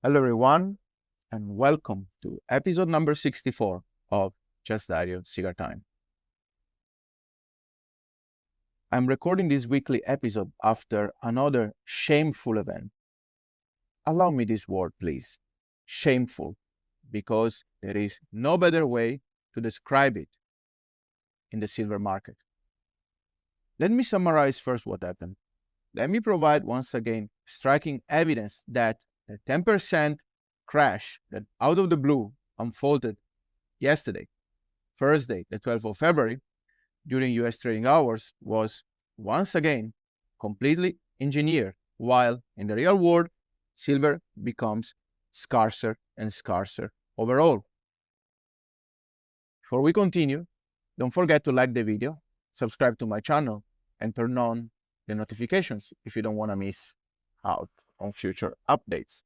Hello, everyone, and welcome to episode number 64 of JustDario Cigar Time. I'm recording this weekly episode after another shameful event. Allow me this word, please. Shameful, because there is no better way to describe it in the silver market. Let me summarize first what happened. Let me provide once again striking evidence that the 10% crash that out of the blue unfolded yesterday, Thursday, the 12th of February, during US trading hours was once again completely engineered, while in the real world, silver becomes scarcer and scarcer overall. Before we continue, don't forget to like the video, subscribe to my channel, and turn on the notifications if you don't want to miss out on future updates.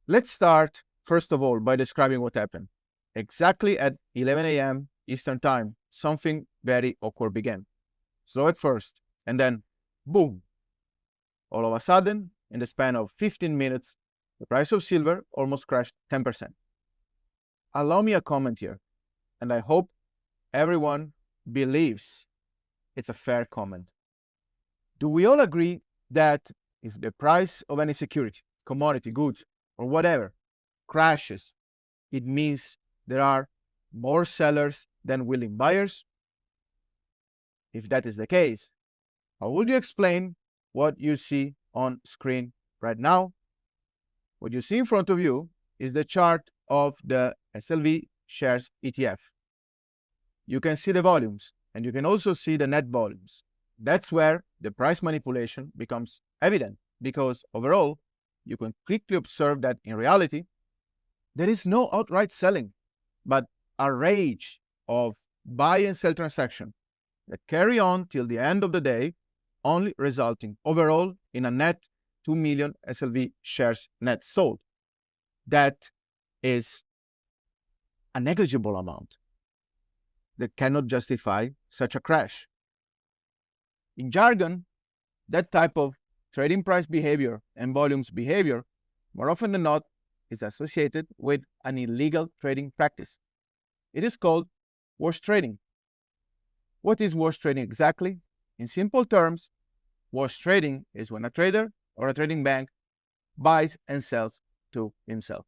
Let's start, first of all, by describing what happened. Exactly at 11 a.m. Eastern Time, something very awkward began. Slow at first, and then, boom! All of a sudden, in the span of 15 minutes, the price of silver almost crashed 10%. Allow me a comment here, and I hope everyone believes it's a fair comment. Do we all agree that if the price of any security, commodity, goods, or whatever crashes, it means there are more sellers than willing buyers? If that is the case, how would you explain what you see on screen right now? What you see in front of you is the chart of the SLV shares ETF. You can see the volumes, and you can also see the net volumes. That's where the price manipulation becomes evident, because overall, you can quickly observe that in reality, there is no outright selling, but a rage of buy and sell transactions that carry on till the end of the day, only resulting overall in a net 2 million SLV shares net sold. That is a negligible amount that cannot justify such a crash. In jargon, that type of trading price behavior and volumes behavior, more often than not, is associated with an illegal trading practice. It is called wash trading. What is wash trading exactly? In simple terms, wash trading is when a trader or a trading bank buys and sells to himself.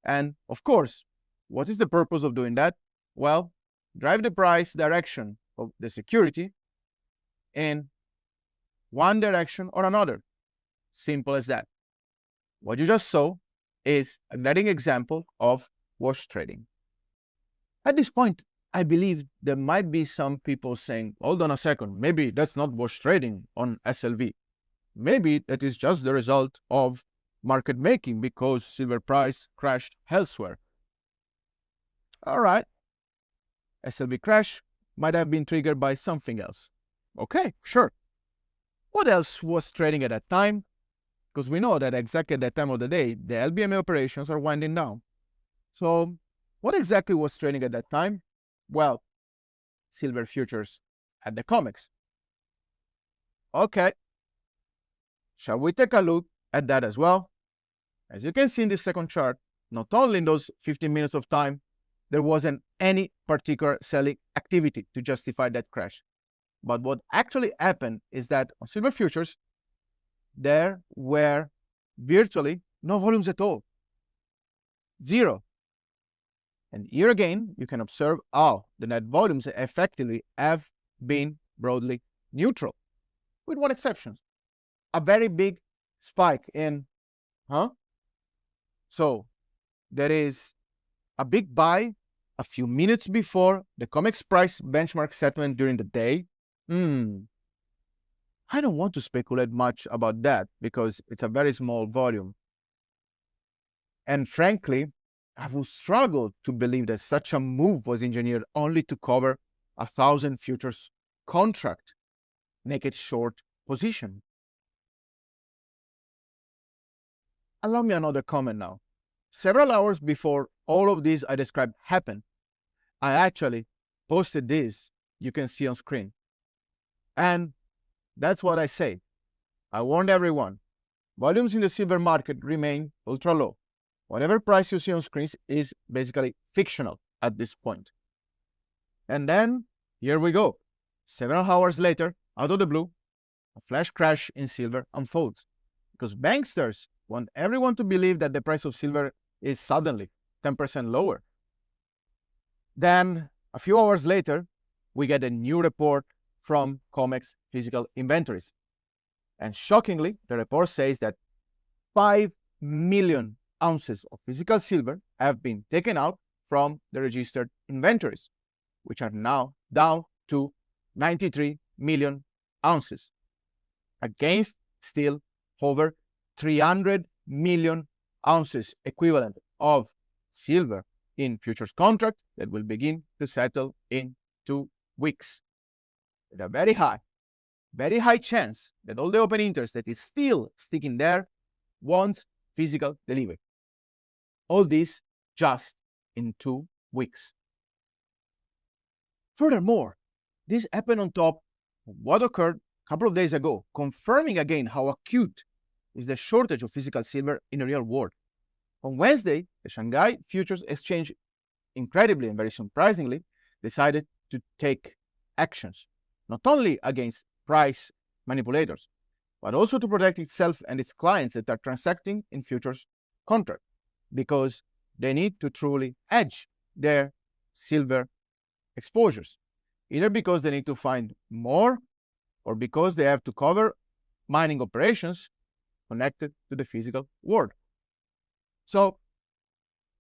And of course, what is the purpose of doing that? Well, drive the price direction of the security in one direction or another. Simple as that. What you just saw is a glaring example of wash trading. At this point, I believe there might be some people saying, hold on a second, maybe that's not wash trading on SLV. Maybe that is just the result of market making because silver price crashed elsewhere. All right, SLV crash might have been triggered by something else. Okay, sure. What else was trading at that time? Because we know that exactly at that time of the day, the LBMA operations are winding down. So what exactly was trading at that time? Well, silver futures at the COMEX. Okay, shall we take a look at that as well? As you can see in this second chart, not only in those 15 minutes of time, there wasn't any particular selling activity to justify that crash. But what actually happened is that on silver futures, there were virtually no volumes at all. Zero. And here again, you can observe how the net volumes effectively have been broadly neutral, with one exception, a very big spike in, So there is a big buy a few minutes before the COMEX price benchmark settlement during the day. I don't want to speculate much about that because it's a very small volume. And frankly, I would struggle to believe that such a move was engineered only to cover 1,000 futures contract naked short position. Allow me another comment now. Several hours before all of this I described happened, I actually posted this you can see on screen. And that's what I say. I warned everyone. volumes in the silver market remain ultra low. Whatever price you see on screens is basically fictional at this point. And then, here we go. Several hours later, out of the blue, a flash crash in silver unfolds. Because banksters want everyone to believe that the price of silver is suddenly 10% lower. Then, a few hours later, we get a new report from COMEX physical inventories. And shockingly, the report says that 5 million ounces of physical silver have been taken out from the registered inventories, which are now down to 93 million ounces, against still over 300 million ounces equivalent of silver in futures contracts that will begin to settle in 2 weeks. With a very high chance that all the open interest that is still sticking there wants physical delivery. All this just in 2 weeks. Furthermore, this happened on top of what occurred a couple of days ago, confirming again how acute is the shortage of physical silver in the real world. On Wednesday, the Shanghai Futures Exchange, incredibly and very surprisingly, decided to take actions, not only against price manipulators, but also to protect itself and its clients that are transacting in futures contracts, because they need to truly hedge their silver exposures, either because they need to find more or because they have to cover mining operations connected to the physical world. So,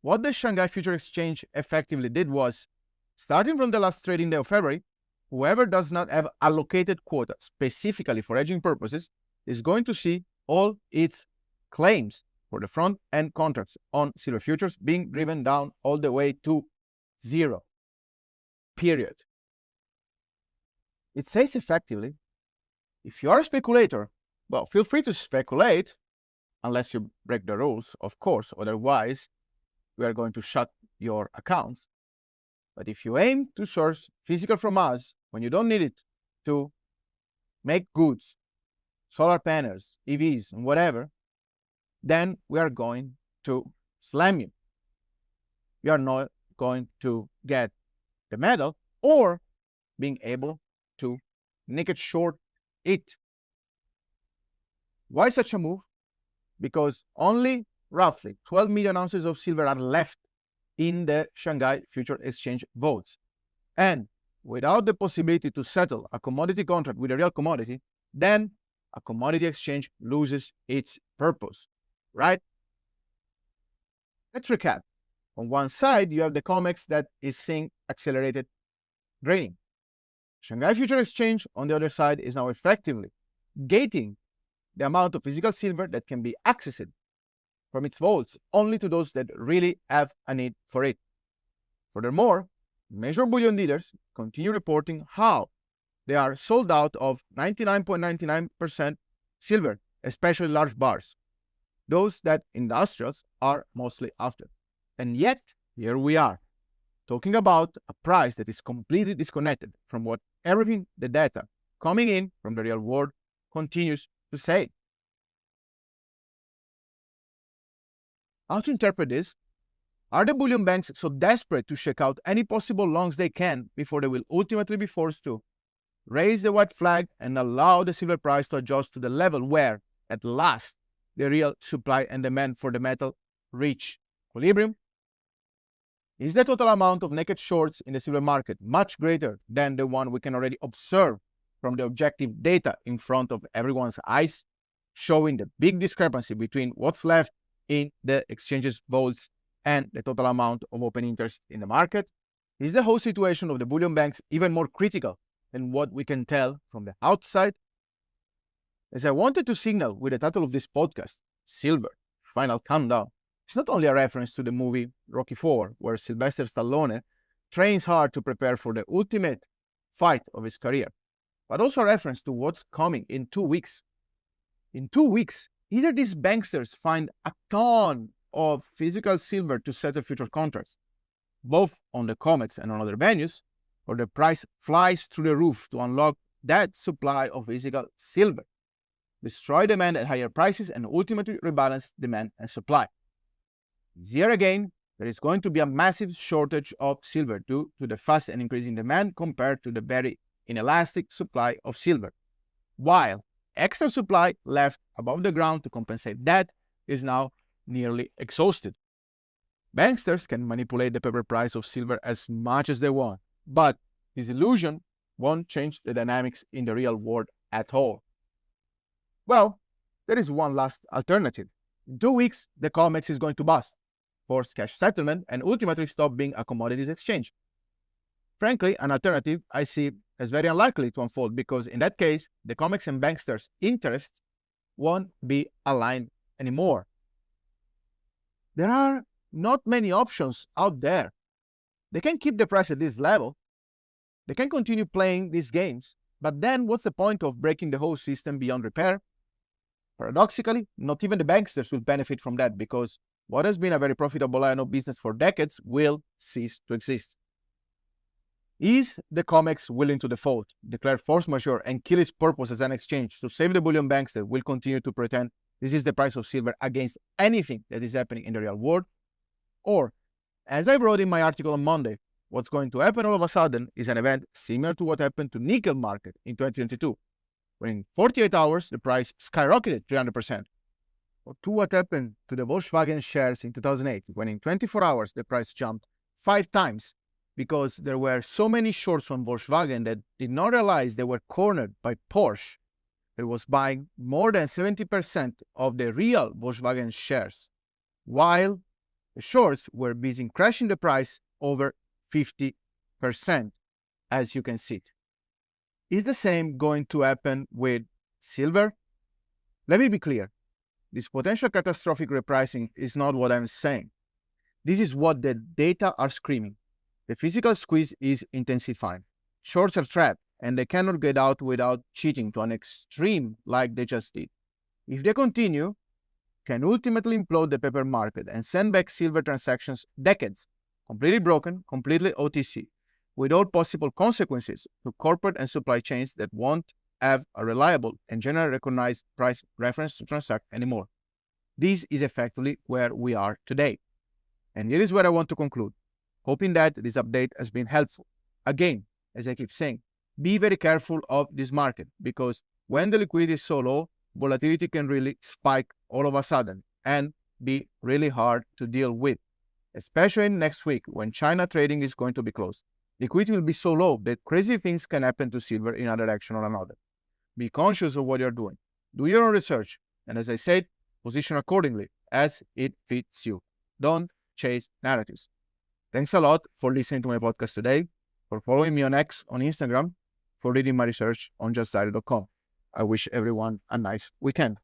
what the Shanghai Futures Exchange effectively did was, starting from the last trading day of February, whoever does not have allocated quota specifically for hedging purposes is going to see all its claims for the front-end contracts on silver futures being driven down all the way to 0. Period. It says effectively, if you are a speculator, well, feel free to speculate, unless you break the rules, of course, otherwise we are going to shut your accounts. But if you aim to source physical from us when you don't need it to make goods, solar panels, EVs, and whatever, then we are going to slam you. You are not going to get the metal or being able to naked short it. Why such a move? Because only roughly 12 million ounces of silver are left in the Shanghai Futures Exchange votes. And without the possibility to settle a commodity contract with a real commodity, then a commodity exchange loses its purpose, right? Let's recap. On one side, you have the COMEX that is seeing accelerated draining. Shanghai Futures Exchange, on the other side, is now effectively gating the amount of physical silver that can be accessed from its vaults only to those that really have a need for it. Furthermore, major bullion dealers continue reporting how they are sold out of 99.99% silver, especially large bars, those that industrials are mostly after. And yet, here we are, talking about a price that is completely disconnected from what everything the data coming in from the real world continues to say. How to interpret this? Are the bullion banks so desperate to check out any possible longs they can before they will ultimately be forced to raise the white flag and allow the silver price to adjust to the level where, at last, the real supply and demand for the metal reach equilibrium? Is the total amount of naked shorts in the silver market much greater than the one we can already observe from the objective data in front of everyone's eyes, showing the big discrepancy between what's left in the exchange's vaults and the total amount of open interest in the market? Is the whole situation of the bullion banks even more critical than what we can tell from the outside? As I wanted to signal with the title of this podcast, Silver, Final Countdown, it's not only a reference to the movie Rocky IV, where Sylvester Stallone trains hard to prepare for the ultimate fight of his career, but also a reference to what's coming in 2 weeks. In 2 weeks, either these banksters find a ton of physical silver to settle future contracts, both on the COMEX and on other venues, or the price flies through the roof to unlock that supply of physical silver. destroy demand at higher prices, and ultimately rebalance demand and supply. This year again, there is going to be a massive shortage of silver due to the fast and increasing demand compared to the very inelastic supply of silver, while extra supply left above the ground to compensate that is now nearly exhausted. Banksters can manipulate the paper price of silver as much as they want, but this illusion won't change the dynamics in the real world at all. Well, there is one last alternative. In 2 weeks, the COMEX is going to bust, force cash settlement, and ultimately stop being a commodities exchange. Frankly, an alternative I see as very unlikely to unfold because in that case, the COMEX and banksters' interests won't be aligned anymore. There are not many options out there. They can keep the price at this level. They can continue playing these games, but then what's the point of breaking the whole system beyond repair? Paradoxically, not even the banksters will benefit from that because what has been a very profitable line of business for decades will cease to exist. Is the COMEX willing to default, declare force majeure, and kill its purpose as an exchange to save the bullion banks that will continue to pretend this is the price of silver against anything that is happening in the real world? Or, as I wrote in my article on Monday, what's going to happen all of a sudden is an event similar to what happened to nickel market in 2022, when in 48 hours the price skyrocketed 300%. Or to what happened to the Volkswagen shares in 2008, when in 24 hours the price jumped 5 times because there were so many shorts on Volkswagen that did not realize they were cornered by Porsche, that was buying more than 70% of the real Volkswagen shares, while the shorts were busy crashing the price over 50%, as you can see. Is the same going to happen with silver? Let me be clear. This potential catastrophic repricing is not what I'm saying. This is what the data are screaming. The physical squeeze is intensifying. Shorts are trapped, and they cannot get out without cheating to an extreme like they just did. If they continue, can ultimately implode the paper market and send back silver transactions decades, completely broken, completely OTC, with all possible consequences to corporate and supply chains that won't have a reliable and generally recognized price reference to transact anymore. This is effectively where we are today. And here is where I want to conclude, hoping that this update has been helpful. Again, as I keep saying, be very careful of this market because when the liquidity is so low, volatility can really spike all of a sudden and be really hard to deal with, especially next week when China trading is going to be closed. Liquidity will be so low that crazy things can happen to silver in one direction or another. Be conscious of what you're doing. Do your own research. And as I said, position accordingly as it fits you. Don't chase narratives. Thanks a lot for listening to my podcast today, for following me on X, on Instagram, for reading my research on JustDario.com. I wish everyone a nice weekend.